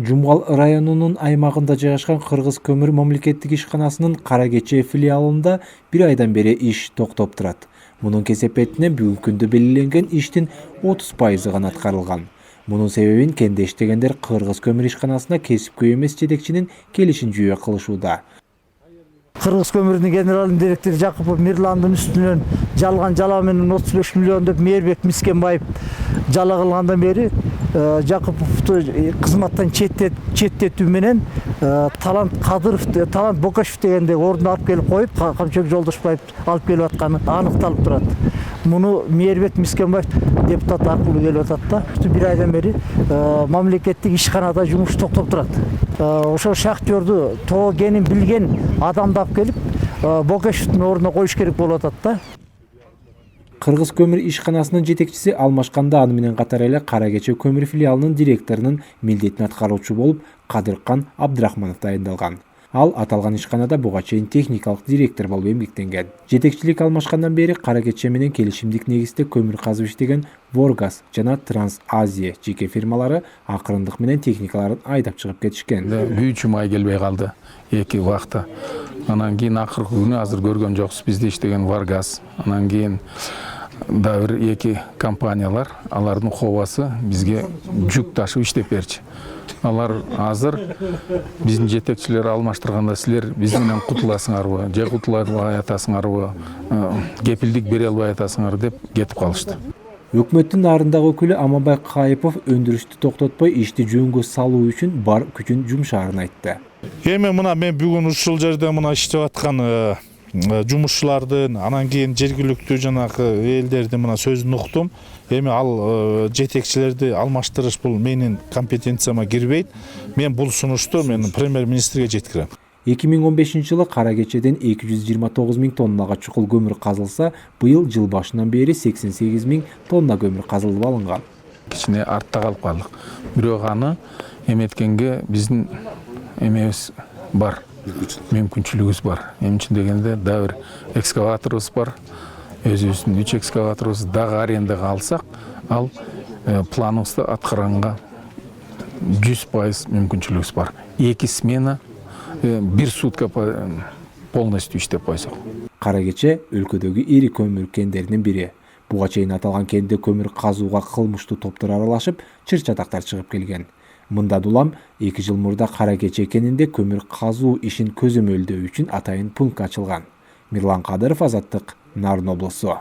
Жумгал районунун аймагында жайгашкан Кыргыз көмүр мамлекеттик ишканасынын Кара Кече филиалында бир айдан бери иш токтоп турат. Мунун кесепетинен бүгүнкү күндө белгиленген иштин 30% гана аткарылган. Мунун себебин кенде иштегендер Кыргыз көмүр ишканасына кесипкөй эмес жетекчинин келишин жүйө кылышууда. Кыргыз көмүрүнүн генералдык директору Жакупов Мирландын үстүнөн жалган жала менен 35 миллион деп Мээрбек Мискенбаев жала кылгандан бери Жакуповду кызматтан четтетүү менен Талант Кадыровду, Талант Бокашев дегенди ордуна алып келип коюп, Камчыбек Жолдошбаев алып келип атканы аныкталып турат. Муну Мээрбек Мискенбаев депутат аркылуу келип атат да. Бир айдан бери мамлекеттик ишканада жумуш токтоп турат. Ошо шахтерду тоо экенин билген адамды алып келип Бокашевдин ордуна коюш керек болуп атат да. Кыргыз көмүр ишканасынын жетекчиси алмашканда аны менен катар эле Кара Кече көмүр филиалынын директорунун милдетин аткаруучу болуп Кадыркан Абдрахманов дайындалган. Ал аталган ишканада буга чейин техникалык директор болуп эмгектенген. Жетекчилик алмашкандан бери Кара Кече менен келишимдик негизде көмүр казып иштеген Воргаз жана Транс Азия жеке фирмалары акырындык менен техникаларын айдап чыгып кетишкен. 3 май келбей калды эки убакта. Анан кийин акыркы күнү азыр көргөн жоксуз бизде иштеген Воргаз. Анан кийин да бир эки компаниялар, алардын кобасы бизге жүк ташып иштеп берчү. Алар азыр биздин жетекчилер алмаштырганда силер биз менен кутуласыңарбы, же кутула албай атасыңарбы, кепилдик бере албай атасыңар деп кетип калышты. Өкмөттүн нарындагы өкүлү Аманбай Кайыпов өндүрүштү токтотпой ишти жөнгө салуу үчүн бар күчүн жумшаарын айтты. Эми мына мен бүгүн ушул жерде мына иштеп аткан жумушчулардын, анан кийин жергиликтүү жанагы элдердин мына сөзүн уктум. Эми ал жетекчилерди алмаштырыш бул менин компетенцияма кирбейт. Мен бул сунушту мен премьер-министрге жеткирем. 2015-жылы Кара Кечеден 229 000 тоннага чукул көмүр казылса, быйыл жыл башынан бери 88 000 тонна көмүр казылып алынган. Кичине артта калып калдык. Бирок аны эметкенге биздин эмебиз бар. Мүмкүнчүлүгүбүз бар. Эмне үчүн дегенде да бир экскаваторубуз бар. Өзүбүздүн 3 экскаваторубуз дагы арендага алсак, ал планыбызды аткарганга 100% мүмкүнчүлүгүбүз бар. 2 смена бир сутка полностью иштеп койсок. Кара Кече өлкөдөгү ири көмүр кендеринин бири. Буга чейин аталган кенде көмүр казууга кылмыштуу топтор аралашып, чыр-чатактар чыгып келген. Мындан улам 2 жыл мурда Кара Кече кенинде көмүр казуу ишин көзөмөлдөө үчүн атайын пункт ачылган. Мирлан Кадыров, Азаттык, Нарын облусу.